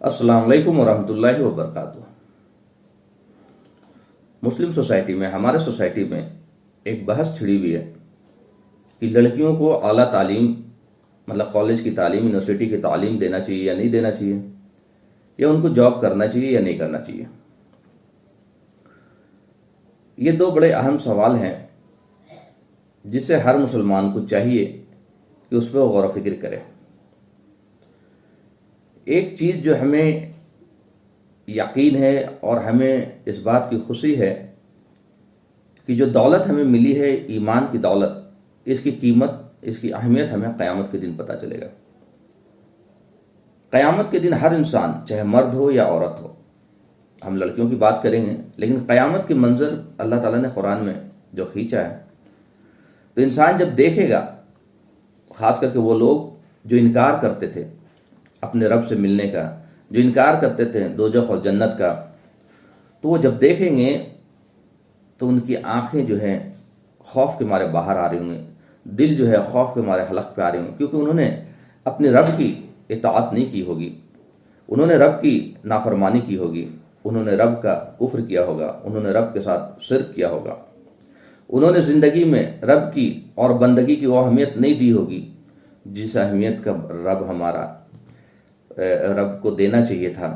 अस्सलाम वालेकुम वरहमतुल्लाहि वबरकातुह। मुस्लिम सोसाइटी में, हमारे सोसाइटी में एक बहस छिड़ी हुई है कि लड़कियों को आला तालीम मतलब कॉलेज की तालीम, यूनिवर्सिटी की तालीम देना चाहिए या नहीं देना चाहिए, या उनको जॉब करना चाहिए या नहीं करना चाहिए। ये दो बड़े अहम सवाल हैं जिसे हर मुसलमान को चाहिए कि उस पर वो गौर व फिक्र करे। एक चीज़ जो हमें यकीन है और हमें इस बात की खुशी है कि जो दौलत हमें मिली है, ईमान की दौलत, इसकी कीमत, इसकी अहमियत हमें क़यामत के दिन पता चलेगा। क़यामत के दिन हर इंसान, चाहे मर्द हो या औरत हो, हम लड़कियों की बात करेंगे, लेकिन क़यामत के मंजर अल्लाह ताला ने कुरान में जो खींचा है, तो इंसान जब देखेगा, ख़ास करके वो लोग जो इनकार करते थे अपने रब से मिलने का, जो इनकार करते थे दोज़ख और जन्नत का, तो वो जब देखेंगे तो उनकी आंखें जो हैं खौफ के मारे बाहर आ रही होंगी, दिल जो है खौफ के मारे हलक पे आ रही होंगी, क्योंकि उन्होंने अपने रब की इताअत नहीं की होगी, उन्होंने रब की नाफरमानी की होगी, उन्होंने रब का कुफ्र किया होगा, उन्होंने रब के साथ शिर्क किया होगा, उन्होंने ज़िंदगी में रब की और बंदगी की वो अहमियत नहीं दी होगी जिस अहमियत का रब को देना चाहिए था।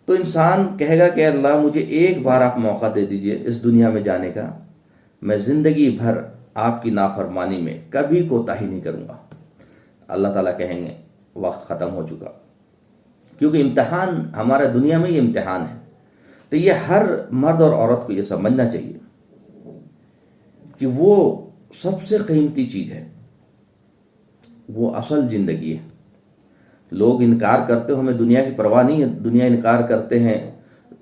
तो इंसान कहेगा कि अल्लाह मुझे एक बार आप मौका दे दीजिए इस दुनिया में जाने का, मैं ज़िंदगी भर आपकी नाफरमानी में कभी कोताही नहीं करूँगा। अल्लाह ताला कहेंगे वक्त ख़त्म हो चुका, क्योंकि इम्तिहान हमारा दुनिया में ही इम्तिहान है। तो ये हर मर्द और औरत को ये समझना चाहिए कि वो सबसे कीमती चीज़ है, वो असल ज़िंदगी है। लोग इनकार करते हो, हमें दुनिया की परवाह नहीं है, दुनिया इनकार करते हैं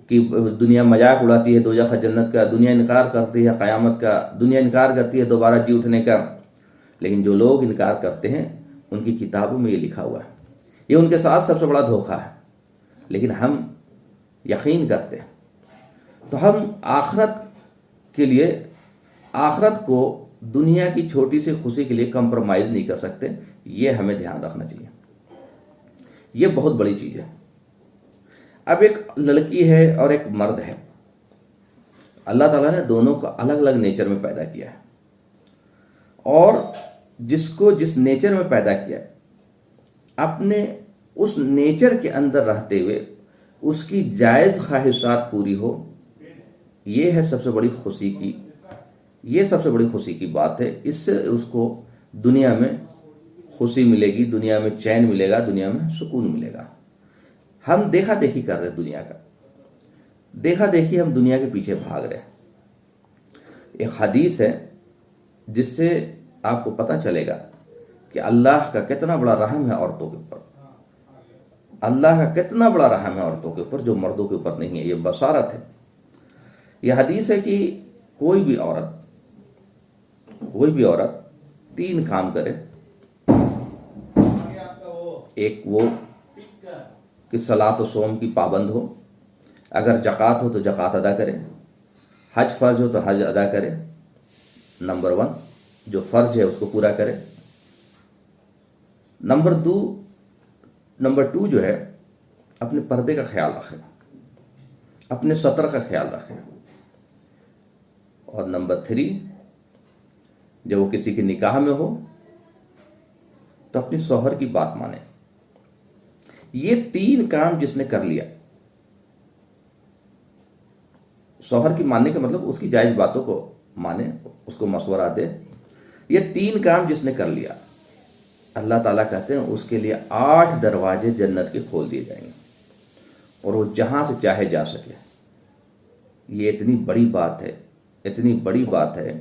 कि दुनिया मजाक उड़ाती है दोज़ख जन्नत का, दुनिया इनकार करती है क़यामत का, दुनिया इनकार करती है दोबारा जी उठने का। लेकिन जो लोग इनकार करते हैं उनकी किताबों में ये लिखा हुआ है, ये उनके साथ सबसे बड़ा धोखा है। लेकिन हम यकीन करते हैं, तो हम आखरत के लिए, आखरत को दुनिया की छोटी सी खुशी के लिए कंप्रोमाइज़ नहीं कर सकते। ये हमें ध्यान रखना चाहिए, ये बहुत बड़ी चीज़ है। अब एक लड़की है और एक मर्द है, अल्लाह ताला ने दोनों को अलग अलग नेचर में पैदा किया है, और जिसको जिस नेचर में पैदा किया है, अपने उस नेचर के अंदर रहते हुए उसकी जायज़ ख्वाहिशात पूरी हो, ये है सबसे बड़ी खुशी की, ये सबसे बड़ी खुशी की बात है। इससे उसको दुनिया में खुशी मिलेगी, दुनिया में चैन मिलेगा, दुनिया में सुकून मिलेगा। हम देखा देखी कर रहे हैं दुनिया का, देखा देखी हम दुनिया के पीछे भाग रहे हैं। एक हदीस है जिससे आपको पता चलेगा कि अल्लाह का कितना बड़ा रहम है औरतों के ऊपर, अल्लाह का कितना बड़ा रहम है औरतों के ऊपर जो मर्दों के ऊपर नहीं है। ये बशारत है, यह हदीस है कि कोई भी औरत 3 काम करे। एक वो कि सलात व सोम की पाबंद हो, अगर ज़कात हो तो ज़कात अदा करे, हज फ़र्ज हो तो हज अदा करे। नंबर 1 जो फ़र्ज है उसको पूरा करे। नंबर 2 जो है अपने पर्दे का ख्याल रखे, अपने सतर का ख्याल रखे। और नंबर 3 जब वो किसी के निकाह में हो तो अपनी शौहर की बात माने। ये 3 काम जिसने कर लिया, शौहर की मानने का मतलब उसकी जायज बातों को माने, उसको मशवरा दे, ये 3 काम जिसने कर लिया, अल्लाह ताला कहते हैं उसके लिए 8 दरवाजे जन्नत के खोल दिए जाएंगे और वो जहां से चाहे जा सके। ये इतनी बड़ी बात है, इतनी बड़ी बात है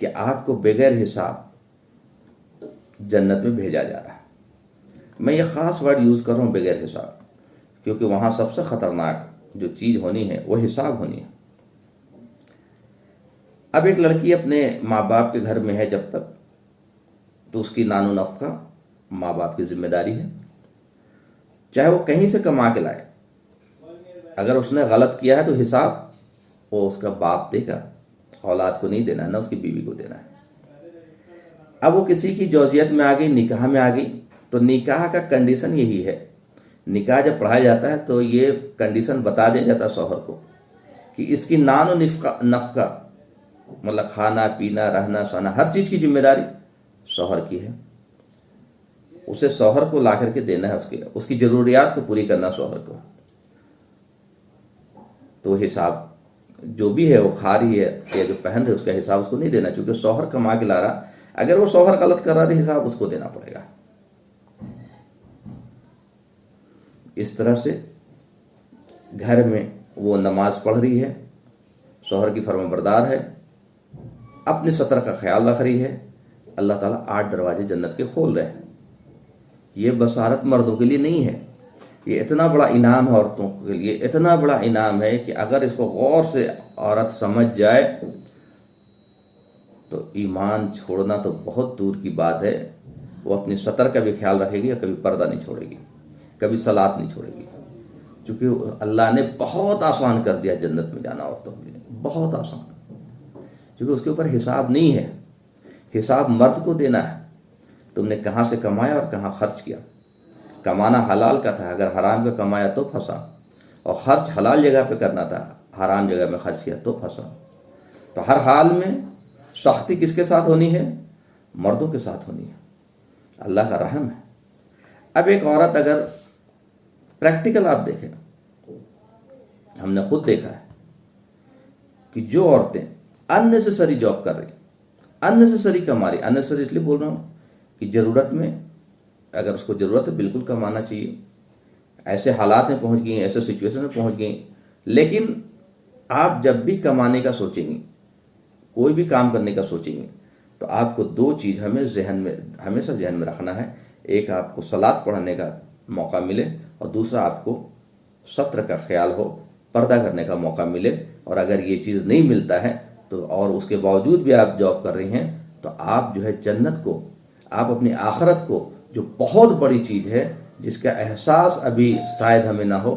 कि आपको बगैर हिसाब जन्नत में भेजा जा रहा है। मैं ये ख़ास वर्ड यूज़ कर रहा हूँ, बगैर हिसाब, क्योंकि वहाँ सबसे ख़तरनाक जो चीज़ होनी है वो हिसाब होनी है। अब एक लड़की अपने माँ बाप के घर में है जब तक, तो उसकी नानो नफ़्क़ा माँ बाप की जिम्मेदारी है, चाहे वो कहीं से कमा के लाए। अगर उसने गलत किया है तो हिसाब वो उसका बाप देगा, औलाद को नहीं देना, ना उसकी बीवी को देना है। अब वो किसी की जौजियत में आ गई, निकाह में आ गई, तो निकाह का कंडीशन यही है, निकाह जब पढ़ाया जाता है तो ये कंडीशन बता दिया जाता है शौहर को कि इसकी नानो नफका मतलब खाना पीना रहना सहना हर चीज़ की जिम्मेदारी शौहर की है। उसे शौहर को ला करके देना है, उसकी ज़रूरियात को पूरी करना शौहर को। तो हिसाब जो भी है वो खा रही है या जो पहन रही है उसका हिसाब उसको नहीं देना, क्योंकि शौहर कमा के ला रहा। अगर वो शौहर गलत कर रहा तो हिसाब उसको देना पड़ेगा। इस तरह से घर में वो नमाज पढ़ रही है, शौहर की फर्माबरदार है, अपने सतर का ख्याल रख रही है, अल्लाह ताला 8 दरवाजे जन्नत के खोल रहे हैं। ये बसारत मर्दों के लिए नहीं है, ये इतना बड़ा इनाम है औरतों के लिए, इतना बड़ा इनाम है कि अगर इसको गौर से औरत समझ जाए तो ईमान छोड़ना तो बहुत दूर की बात है। वो अपनी सतर का भी ख्याल रखेगी, कभी पर्दा नहीं छोड़ेगी, कभी सलात नहीं छोड़ेगी, क्योंकि अल्लाह ने बहुत आसान कर दिया जन्नत में जाना औरतों के लिए, बहुत आसान, क्योंकि उसके ऊपर हिसाब नहीं है। हिसाब मर्द को देना है, तुमने कहाँ से कमाया और कहाँ खर्च किया। कमाना हलाल का था, अगर हराम का कमाया तो फंसा, और खर्च हलाल जगह पे करना था, हराम जगह में खर्च किया तो फंसा। तो हर हाल में सख्ती किसके साथ होनी है? मर्दों के साथ होनी है। अल्लाह का रहम है। अब एक औरत अगर प्रैक्टिकल आप देखें, हमने खुद देखा है कि जो औरतें अननेसेसरी जॉब कर रही, अननेसेसरी कमा रही, अननेसेसरी इसलिए बोल रहा हूं कि जरूरत में, अगर उसको जरूरत है बिल्कुल कमाना चाहिए, ऐसे हालात में पहुंच गई, ऐसे सिचुएशन में पहुंच गई। लेकिन आप जब भी कमाने का सोचेंगी, कोई भी काम करने का सोचेंगे, तो आपको 2 चीज़ हमेशा जहन में रखना है। एक, आपको सलात पढ़ने का मौका मिले, और दूसरा, आपको सत्र का ख्याल हो, पर्दा करने का मौका मिले। और अगर ये चीज़ नहीं मिलता है तो, और उसके बावजूद भी आप जॉब कर रही हैं, तो आप जो है जन्नत को, आप अपनी आखिरत को, जो बहुत बड़ी चीज़ है जिसका एहसास अभी शायद हमें ना हो,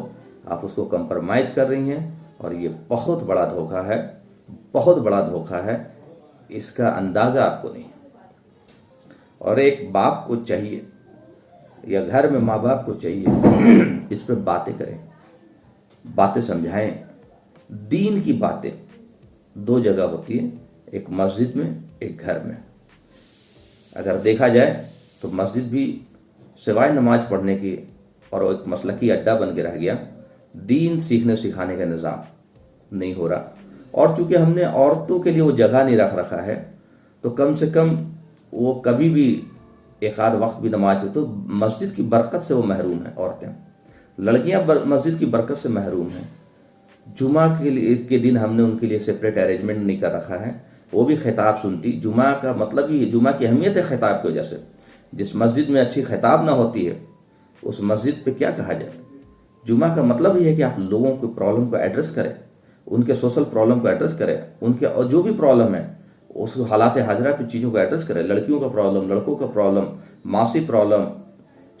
आप उसको कंप्रोमाइज़ कर रही हैं। और ये बहुत बड़ा धोखा है, बहुत बड़ा धोखा है, इसका अंदाज़ा आपको नहीं। और एक बाप को चाहिए, या घर में माँ बाप को चाहिए, इस पर बातें करें, बातें समझाएं। दीन की बातें 2 जगह होती है, एक मस्जिद में, एक घर में। अगर देखा जाए तो मस्जिद भी सिवाय नमाज पढ़ने की और एक मसलकी अड्डा बन के रह गया, दीन सीखने सिखाने का निज़ाम नहीं हो रहा। और चूंकि हमने औरतों के लिए वो जगह नहीं रख रखा है, तो कम से कम वो कभी भी एक आध वक्त भी नमाज, तो मस्जिद की बरकत से वो महरूम है। औरतें, लड़कियां मस्जिद की बरकत से महरूम हैं। जुमा के दिन हमने उनके लिए सेपरेट अरेंजमेंट नहीं कर रखा है, वो भी खिताब सुनती। जुमा का मतलब ही, जुमा की अहमियत है खिताब की वजह से। जिस मस्जिद में अच्छी खिताब ना होती है, उस मस्जिद पे क्या कहा जाए? जुमा का मतलब ही है कि आप लोगों के प्रॉब्लम को एड्रेस करें, उनके सोशल प्रॉब्लम को एड्रेस करें, उनके और जो भी प्रॉब्लम है उस हालात हाजरा पे चीज़ों को एड्रेस करें। लड़कियों का प्रॉब्लम, लड़कों का प्रॉब्लम, मासी प्रॉब्लम,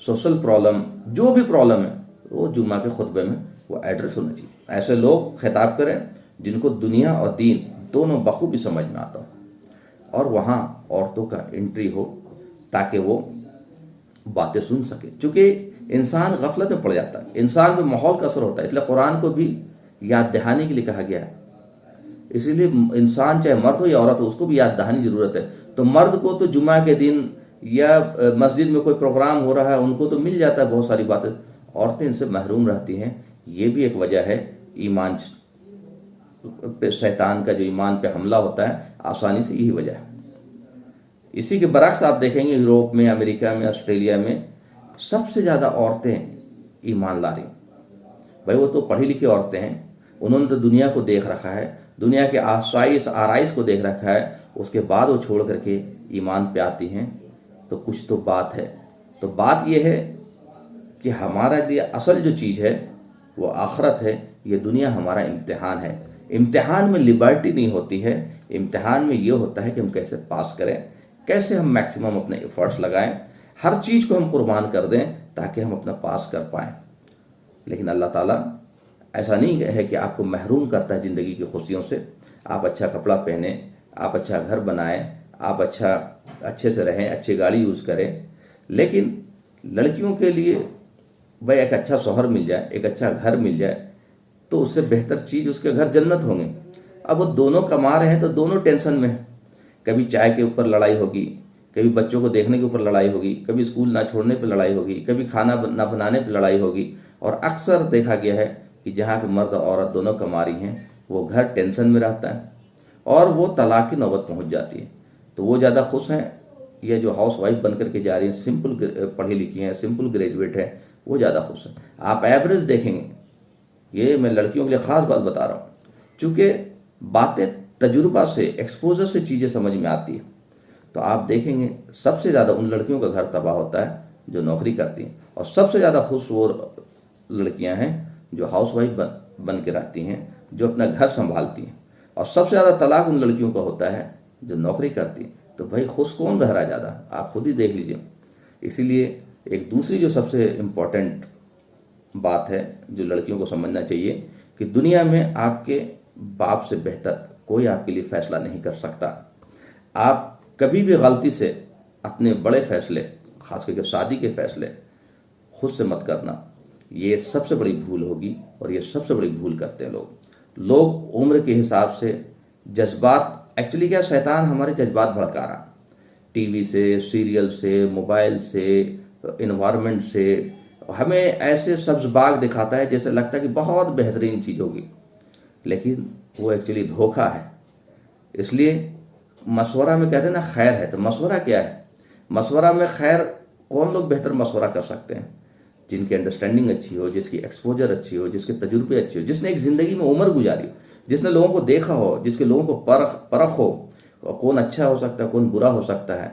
सोशल प्रॉब्लम, जो भी प्रॉब्लम है वो जुमा के खुतबे में वो एड्रेस होना चाहिए। ऐसे लोग खिताब करें जिनको दुनिया और दीन दोनों बखूबी समझ में आता हो, और वहाँ औरतों का एंट्री हो ताकि वो बातें सुन सके। क्योंकि इंसान गफलत में पड़ जाता है, इंसान पे माहौल का असर होता है, इसलिए कुरान को भी याद दहानी के लिए कहा गया है। इसीलिए इंसान चाहे मर्द हो या औरत हो, उसको भी याद दहानी की जरूरत है। तो मर्द को तो जुमा के दिन या मस्जिद में कोई प्रोग्राम हो रहा है, उनको तो मिल जाता है बहुत सारी बातें, औरतें इनसे महरूम रहती हैं। ये भी एक वजह है ईमान पे, शैतान का जो ईमान पे हमला होता है आसानी से, यही वजह है। इसी के बरक्स आप देखेंगे यूरोप में, अमेरिका में, ऑस्ट्रेलिया में सबसे ज़्यादा औरतें ईमान ला रही। भाई वो तो पढ़ी लिखी औरतें हैं, उन्होंने तो दुनिया को देख रखा है, दुनिया के आसाइश आराइश को देख रखा है, उसके बाद वो छोड़ करके ईमान पे आती हैं। तो कुछ तो बात है। तो बात यह है कि हमारा लिए असल जो चीज़ है वो आखिरत है, ये दुनिया हमारा इम्तिहान है। इम्तिहान में लिबर्टी नहीं होती है, इम्तिहान में ये होता है कि हम कैसे पास करें, कैसे हम मैक्सिमम अपने एफर्ट्स लगाएं, हर चीज़ को हम कुर्बान कर दें ताकि हम अपना पास कर पाएं। लेकिन अल्लाह ताला ऐसा नहीं है कि आपको महरूम करता है ज़िंदगी की खुशियों से। आप अच्छा कपड़ा पहने, आप अच्छा घर बनाएं, आप अच्छे से रहें, अच्छी गाड़ी यूज़ करें, लेकिन लड़कियों के लिए भाई एक अच्छा शौहर मिल जाए, एक अच्छा घर मिल जाए, तो उससे बेहतर चीज़ उसके घर जन्नत होंगे। अब वो दोनों कमा रहे हैं तो दोनों टेंशन में है। कभी चाय के ऊपर लड़ाई होगी, कभी बच्चों को देखने के ऊपर लड़ाई होगी, कभी स्कूल ना छोड़ने पर लड़ाई होगी, कभी खाना ना बनाने पर लड़ाई होगी। और अक्सर देखा गया है कि जहाँ पे मर्द और औरत दोनों कमा रही हैं, वो घर टेंशन में रहता है और वो तलाक की नौबत पहुँच जाती है। तो वो ज़्यादा खुश हैं, ये जो हाउस वाइफ बन करके जा रही हैं, सिंपल पढ़ी लिखी हैं, सिंपल ग्रेजुएट है, वो ज़्यादा खुश हैं। आप एवरेज देखेंगे, ये मैं लड़कियों के लिए ख़ास बात बता रहा हूँ, चूँकि बातें तजुर्बा से, एक्सपोजर से चीज़ें समझ में आती है, तो आप देखेंगे सबसे ज़्यादा उन लड़कियों का घर तबाह होता है जो नौकरी करती हैं, और सबसे ज़्यादा खुश वो लड़कियां हैं जो हाउसवाइफ बन के रहती हैं, जो अपना घर संभालती हैं। और सबसे ज़्यादा तलाक उन लड़कियों का होता है जो नौकरी करती हैं। तो भाई खुश कौन रह रहा है ज़्यादा, आप खुद ही देख लीजिए। इसीलिए एक दूसरी जो सबसे इम्पोर्टेंट बात है जो लड़कियों को समझना चाहिए कि दुनिया में आपके बाप से बेहतर कोई आपके लिए फैसला नहीं कर सकता। आप कभी भी गलती से अपने बड़े फैसले, खास करके शादी के फैसले, खुद से मत करना। ये सबसे बड़ी भूल होगी और ये सबसे बड़ी भूल करते हैं लोग उम्र के हिसाब से जज्बात, एक्चुअली क्या, शैतान हमारे जज्बात भड़का रहा, टीवी से, सीरियल से, मोबाइल से, इन्वायरमेंट से हमें ऐसे सब्ज बाग दिखाता है जैसे लगता है कि बहुत बेहतरीन चीज़ होगी, लेकिन वो एक्चुअली धोखा है। इसलिए मशवरा में कहते हैं ना खैर है, तो मशवरा क्या है? मशवरा में खैर कौन लोग बेहतर मशवरा कर सकते हैं? जिनकी अंडरस्टैंडिंग अच्छी हो, जिसकी एक्सपोजर अच्छी हो, जिसके तजुर्बे अच्छे हो, जिसने एक ज़िंदगी में उम्र गुजारी हो, जिसने लोगों को देखा हो, जिसके लोगों को परख हो, कौन अच्छा हो सकता है, कौन बुरा हो सकता है।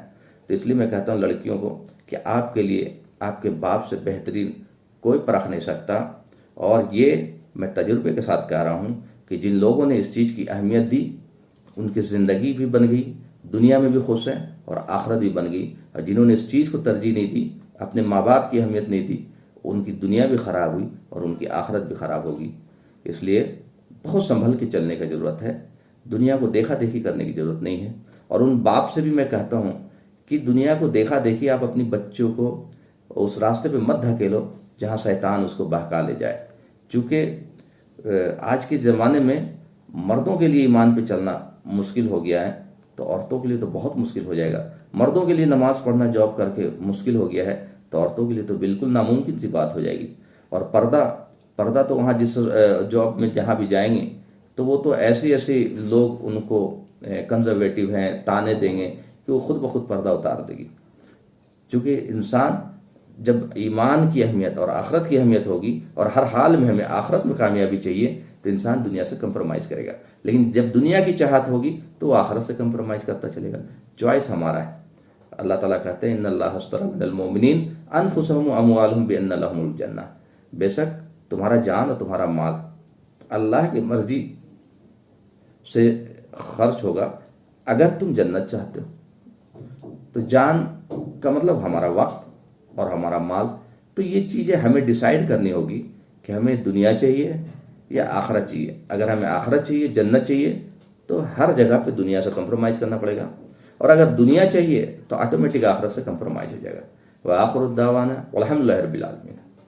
तो इसलिए मैं कहता हूँ लड़कियों को कि आपके लिए आपके बाप से बेहतरीन कोई परख नहीं सकता। और ये मैं तजुर्बे के साथ कह रहा हूँ कि जिन लोगों ने इस चीज़ की अहमियत दी, उनकी ज़िंदगी भी बन गई, दुनिया में भी खुश हैं और आखिरत भी बन गई। और जिन्होंने इस चीज़ को तरजीह नहीं दी, अपने माँ बाप की अहमियत नहीं दी, उनकी दुनिया भी ख़राब हुई और उनकी आखिरत भी ख़राब होगी। इसलिए बहुत संभल के चलने की ज़रूरत है, दुनिया को देखा देखी करने की ज़रूरत नहीं है। और उन बाप से भी मैं कहता हूँ कि दुनिया को देखा देखी आप अपनी बच्चों को उस रास्ते पे मत धकेलो जहाँ शैतान उसको बहका ले जाए। चूँकि आज के ज़माने में मर्दों के लिए ईमान पे चलना मुश्किल हो गया है, तो औरतों के लिए तो बहुत मुश्किल हो जाएगा। मर्दों के लिए नमाज पढ़ना जॉब करके मुश्किल हो गया है, तो औरतों के लिए तो बिल्कुल नामुमकिन सी बात हो जाएगी। और पर्दा तो वहाँ जिस जॉब में जहाँ भी जाएंगे, तो वो तो ऐसे लोग उनको कंजर्वेटिव हैं ताने देंगे कि वो खुद ब खुद पर्दा उतार देगी। क्योंकि इंसान जब ईमान की अहमियत और आखिरत की अहमियत होगी और हर हाल में हमें आखिरत में कामयाबी चाहिए, तो इंसान दुनिया से कंप्रोमाइज़ करेगा। लेकिन जब दुनिया की चाहत होगी तो वो आखिरत से कंप्रोमाइज़ करता चलेगा। चॉइस हमारा है। अल्लाह ताला कहते हैं इन्नल्लाह अश्तरा मिनल मोमिनीन अनफुसहुम व अमवालहुम बिअन्ना लहुमुल जन्नह। बेशक तुम्हारा जान और तुम्हारा माल अल्लाह की मर्जी से खर्च होगा अगर तुम जन्नत चाहते हो। तो जान का मतलब हमारा वक्त और हमारा माल। तो ये चीज़ें हमें डिसाइड करनी होगी कि हमें दुनिया चाहिए या आखिरत चाहिए। अगर हमें आखिरत चाहिए, जन्नत चाहिए, तो हर जगह पे दुनिया से कंप्रोमाइज़ करना पड़ेगा। और अगर दुनिया चाहिए तो ऑटोमेटिक आखिरत से कंप्रोमाइज़ हो जाएगा। व आखिरु दावाना अल्हम्दुलिल्लाहि रब्बिल आलमीन।